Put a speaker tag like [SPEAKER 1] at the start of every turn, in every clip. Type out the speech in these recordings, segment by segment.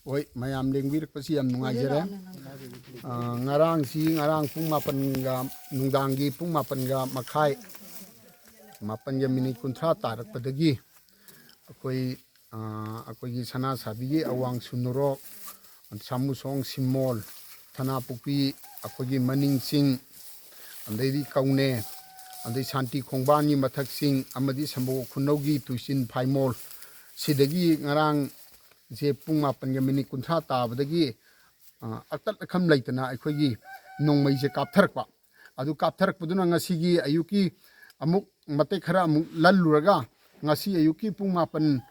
[SPEAKER 1] Oi, mayam lengwirpasi yam nungaijare. Ngarang pung mapanga nungdangi pung mapanga makai mapange minit kuntra tarakpadagi akoi sana sabigi awang sunurok samusong simol thana pupi akoi maning sing andai kaune andai santi khongbani mathak sing amadi sambo khunaugi tuisin phaimol sidagi ngarang je pung mapange minit kuntra tabadagi atat kham laitana akhoi nongmai je kaptharakpa adu kaptharakpaduna ngasigi ayuki amuk mate khara amuk lalluraga ngasi ayuki pung mapan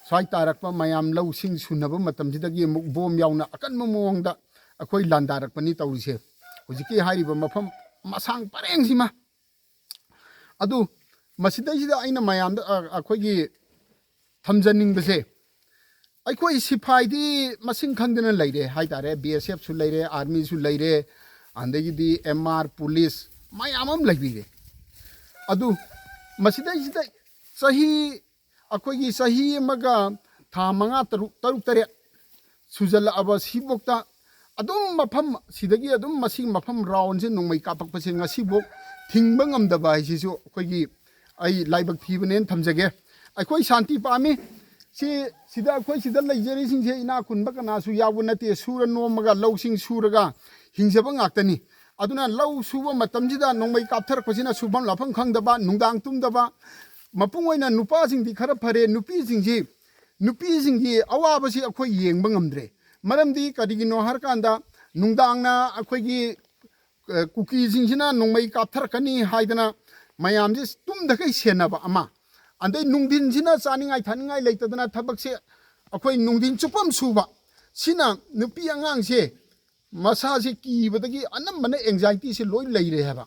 [SPEAKER 1] swai tarakpa mayam lau sing sunaba matamjidagi amuk bom yauna akanma mawangda akhoi landarakpani tawrise hujiki hairiba mafam masang parengsima adu masidaisida aina mayamda akhoigi thamjaningbase अखोई सिपाही मसिंग खंगदना लेरे हाइतारे BSF सु लेरे army सु लेरे अंदगी MR police मयामम लेबिरे अदु मसिदैसिदा सही अखोई सही मगा था मंगा तरुक तरे सुजल अब सिबोक्ता अदुम मफम सिदगी अदुम मसिंग मफम राउंड से नोंमै कापकपसे ngasiबोक थिंगबा ngamdaba हाइसिसु अखोई आई लाइबक थीबनेन थमजगे अखोई शांति पामी सिदा अखोई सिदा लेजरी सिंसे इना खुनबा कनासु याबु नते सुर नोमगा लौसिंग Surga हिंजबा ngaktani aduna lau suba matamjida nongmai kaptharakpasina subam lafam khangdaba nungdang tumdaba mapung oina nupa singdi khara phare nupi singgi awabasi akhoi yengba ngamdre maramdi kadigino harkanda nungdangna akhoigi kuki singsina nongmai kaptharakani haidana mayamje tumdakai senaba ama andai nungdin sina chaningai thaningai leitadana thabakse akhoi nungdin chupam suba sina nupi angang se masa se kibadagi anambana anxiety se loi leire haba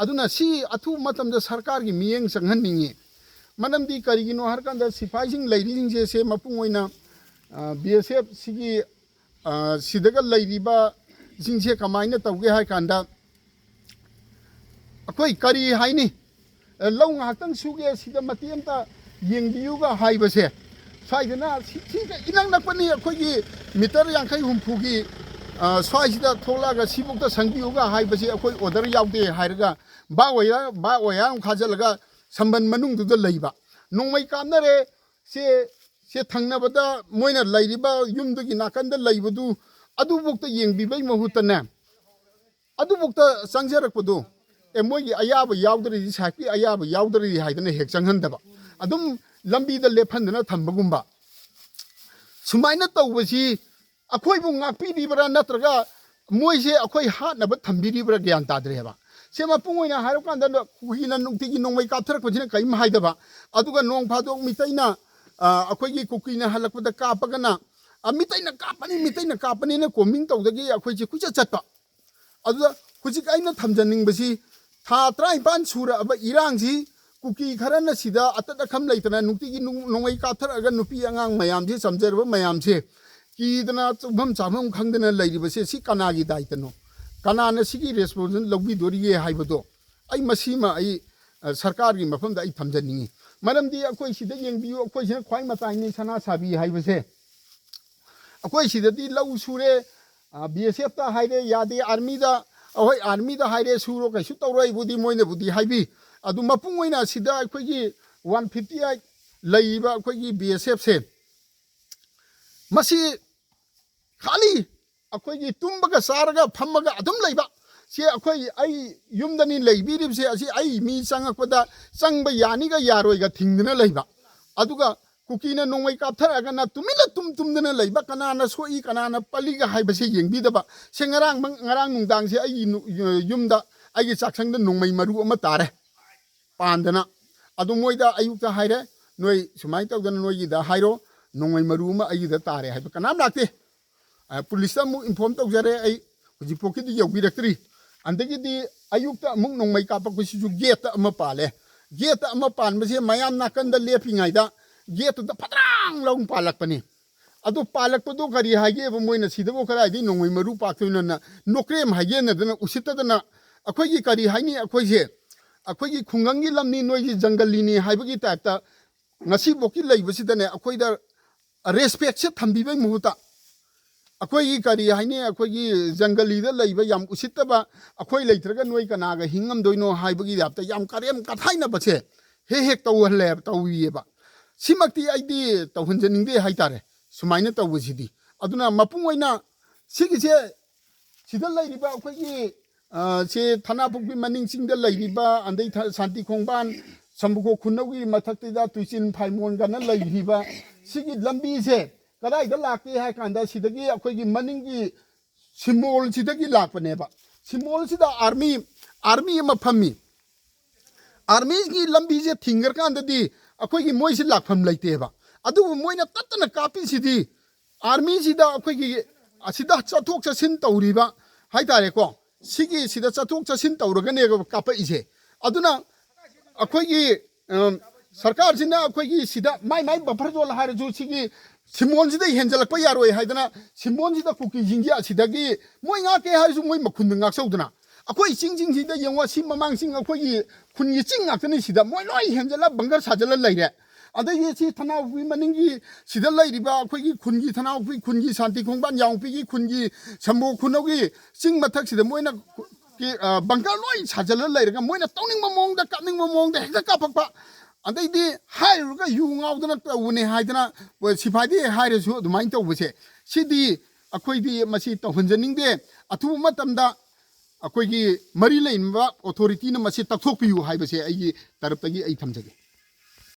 [SPEAKER 1] aduna si athu matamda sarkar gi miyeng sanghanningi manamdi karigino harkanda sipai sing leiring se mapung oina BSF sigi sidaga leiriba singse kamaina tawge hai kanda akhoi kari haini lau ngakang suge sida matiamta yengbiyuga haibase saidana siga inang nakpani akhoi meter yankai humpugi swaisida tholaga sibukta sangbiyuga haibase akhoi order yaude hairaga ba oya khajalaga samban manung duda leiba nongmai kamnare se thangnabada moina leiriba yumdugi nakanda leibadu adubukta yengbibai mahutana adubukta sangjarakpadu emogi ayaba yaudri saki ayaba yaudri haidana hek changhandaba adum lambi da lephandana thambagumba sumaina tawbasi akhoi bu ngakpi dibara natraga moise akhoi hatnaba thambiribara gyan tadreba sema pungoina harukanda kuhina nungtigi nongmai kaptharakpajina kaim haidaba aduga nong phadok mitaina akhoi gi kukina halakpada kapagana mitaina kapani na koming tawdagi akhoi ji kucha chatpa aduga hujik aina thamjaningbasi था त्राइपान सूर अब इरांगजी cookie खरन सिदा अतत खम लेतना नुक्तिगी नोंगै काथर अगर नुपी अंगांग मयाम जे समजरब मयाम से कीदना चुभम चाभम खंगदना लेरिबसे सि कनागी दायित्वनो कनाना सिगी responsible लौबी दोरिये हाइबदो आई मसीमा आई सरकार की मफमदा आई थमजनिंगी मरमदी अखोई सिदा येंगबियो अखोई सिना ख्वाई मताइनी सना साबी हाइबसे अखोई सिदादी लौ सुरे बीएसएफ ता हाइरे यादे आर्मी दा ahoy army da haire suro kai su tawrai budi moina budi haibi adu mapung oina sida akhoi 158 leiba akhoi BSF se masi khali akhoi tumbaga saraga phammaga adum leiba se akhoi ai yumdani leibirib se asi ai mi changakpada changba yani ga yaroi ga thingdana leiba aduga kukina nongmai kaptharaga na tumila tumdana leiba kanana soi kanana paliga haibase yengbidaba se ngarang nungdang se ai yumda ai chaksangda nongmai maru ama tare pandana adu moida ayukta haire noi sumai tawdana noi da hairo nongmai maru ma ai da tare haiba kanam lakte police mu inform tawjare ai huji pokidi yogirektri andagi di ayukta mu nongmai kapakku gate ama pale gate ama panbase mayam nakanda lepingaida gate da patrang long palak pani adu palak padu kari hage bo moina sidabo kara di nongoi maru paktuna na nokrem hage na dana usita dana akhoi gi kari haini akhoi gi khungangi lamni noi gi jungle ni haibagi type ta ngasi boki leibasi dane akhoi da respect से थम्बीबे मुहुता अखोई करी हाइने अखोई जंगलीदा लइबा याम उसितबा अखोई लेत्रगा नोई कनागा हिंगम दोइनो हाइबगी यापता याम करेम कथाइना बसे हे हेक तौहले तौविएबा सिमक्ति आइदी तौहनजनिंगदे हाइतारे सुमाइना तौबसिदी अदुना मपुंग ओइना सिगिसे सिदा लइरिबा अखोई से थानापुकी मनिंग सिंगदा लइरिबा अंदै शांति खोंबान सम्बुको खुनौगी मथक्तिदा तुइसिन फाइमोन गना लइरिबा सिगी लंबी से कदाइदा लाके है कांदा सिदगी अखोई मनिंगी सिमोल सिदगी लाकपनेबा सिमोल सिदा आर्मी अमा फम्मी आर्मी की लंबी से थिंगर कांददी अखोई मोइ से लाकफम लैतेबा अदु मोइना तत्तना कापी सिदी आर्मी सिदा अखोई असिदा चथोक चसिन तौरिबा हाइतारेको सिगी सिदा चथोक चसिन तौरगने कापा इसे अदुना अखोई सरकार सिना अखोई सिदा माइ बफर जोल हारजु सिगी सिमोन सिदा हेंजलक प यारोय हाइदना सिमोन सिदा कुकी जिंगिया सिदागी मोइ ngaके हारजु मोइ मखुन ngaksौदना अखोई चिंग सिदा यंवा सि ममांग सिंग अखोई खुनगी चिंग ngaktani सिदा मोइ लोइ हेंजला बंगर साजला लैरे अदगी सि थनाउपी मनिंगी सिदा लैरिबा अखोई खुनगी थनाउपी खुनगी शांति खोंबान याउपीगी खुनगी सम्बो खुनौगी चिंग मथक सिदा मोइना कि बंकर लोइ साजला लैरगा मोइना तौनिंगबा मोंगदा कानिंगबा मोंगदा हेक्ता कापकपा अदगी हाइरुगा यु ngaudana तौने हाइदना सिफाइदे हाइरसु दुमाइन तौबसे सिदी अखोइदी मसि तौहनजनिंगदे अथु मतमदा अखोइगी मरी लेनबा अथॉरिटी न मसि तकथोकपियु हाइबसे अई तरफतगी अई थमजगे।